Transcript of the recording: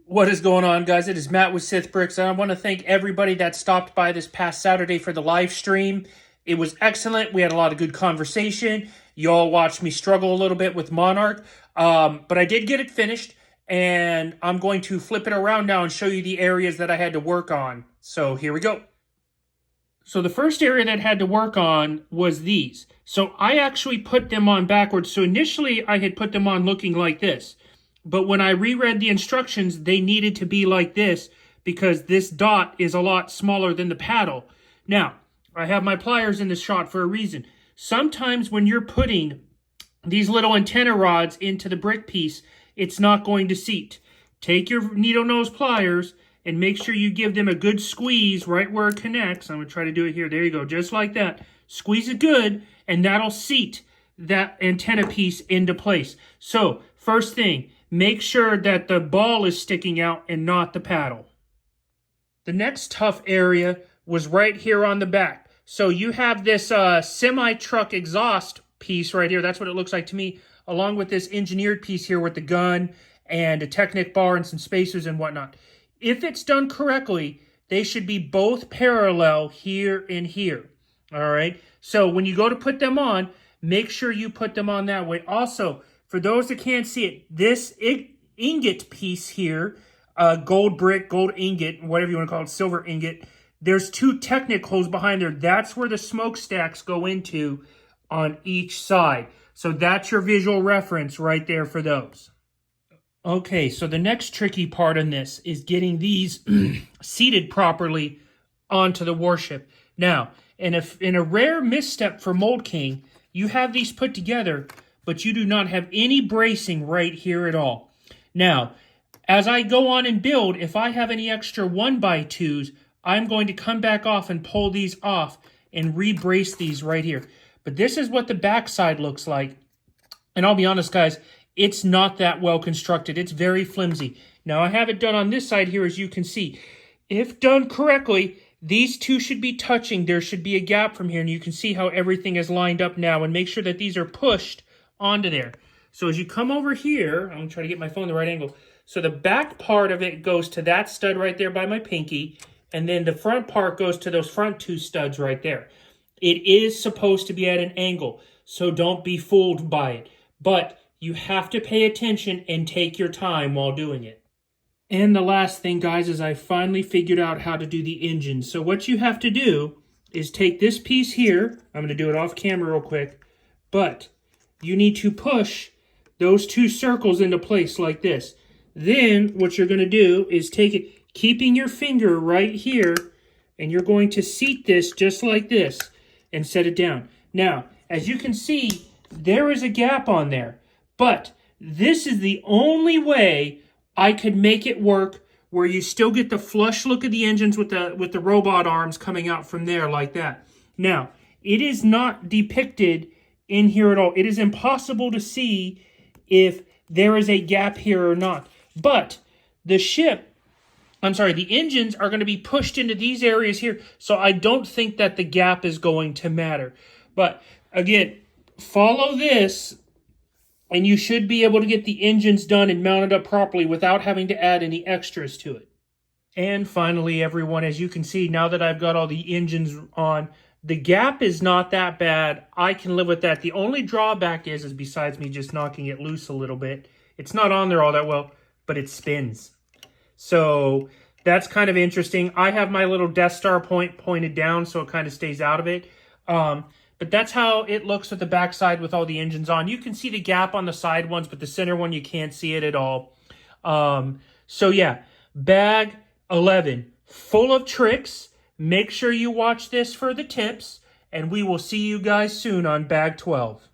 What is going on, guys? It is Matt with Sith Bricks, and I want to thank everybody that stopped by this past Saturday for the live stream. It was excellent. We had a lot of good conversation. You all watched me struggle a little bit with Monarch, but I did get it finished, and I'm going to flip it around now and show you the areas that I had to work on. So here we go. So the first area that I had to work on was these. So I actually put them on backwards. So initially I had put them on looking like this. But when I reread the instructions, they needed to be like this because this dot is a lot smaller than the paddle. Now, I have my pliers in this shot for a reason. Sometimes when you're putting these little antenna rods into the brick piece, it's not going to seat. Take your needle nose pliers and make sure you give them a good squeeze right where it connects. I'm going to try to do it here. There you go, just like that. Squeeze it good, and that'll seat that antenna piece into place. So, first thing, make sure that the ball is sticking out and not the paddle. The next tough area was right here on the back. So you have this semi-truck exhaust piece right here. That's what it looks like to me, along with this engineered piece here with the gun and a Technic bar and some spacers and whatnot. If it's done correctly, they should be both parallel here and here. All right? So when you go to put them on, make sure you put them on that way. Also, for those that can't see it, this ingot piece here, gold brick, gold ingot, whatever you want to call it, silver ingot, there's two Technic holes behind there. That's where the smokestacks go into on each side. So that's your visual reference right there for those. Okay, so the next tricky part in this is getting these seated properly onto the warship. Now, in a rare misstep for Mold King, you have these put together, but you do not have any bracing right here at all. Now, as I go on and build, if I have any extra 1x2s, I'm going to come back off and pull these off and re-brace these right here. But this is what the backside looks like. And I'll be honest, guys, it's not that well constructed. It's very flimsy. Now, I have it done on this side here, as you can see. If done correctly, these two should be touching. There should be a gap from here, and you can see how everything is lined up now, and make sure that these are pushed onto there. So as you come over here, I'm going to try to get my phone the right angle. So the back part of it goes to that stud right there by my pinky, and then the front part goes to those front two studs right there. It is supposed to be at an angle, so don't be fooled by it. But you have to pay attention and take your time while doing it. And the last thing, guys, is I finally figured out how to do the engine. So what you have to do is take this piece here. I'm going to do it off camera real quick. But you need to push those two circles into place like this. Then what you're going to do is take it, keeping your finger right here, and you're going to seat this just like this and set it down. Now, as you can see, there is a gap on there. But this is the only way I could make it work where you still get the flush look of the engines with the robot arms coming out from there like that. Now, it is not depicted in here at all. It is impossible to see if there is a gap here or not. But the engines are going to be pushed into these areas here, so I don't think that the gap is going to matter. But again, follow this, and you should be able to get the engines done and mounted up properly without having to add any extras to it. And finally, everyone, as you can see, now that I've got all the engines on, the gap is not that bad. I can live with that. The only drawback is besides me just knocking it loose a little bit, it's not on there all that well, but it spins. So that's kind of interesting. I have my little Death Star point pointed down, so it kind of stays out of it. But that's how it looks with the backside with all the engines on. You can see the gap on the side ones, but the center one, you can't see it at all. So yeah, bag 11, full of tricks. Make sure you watch this for the tips, and we will see you guys soon on bag 12.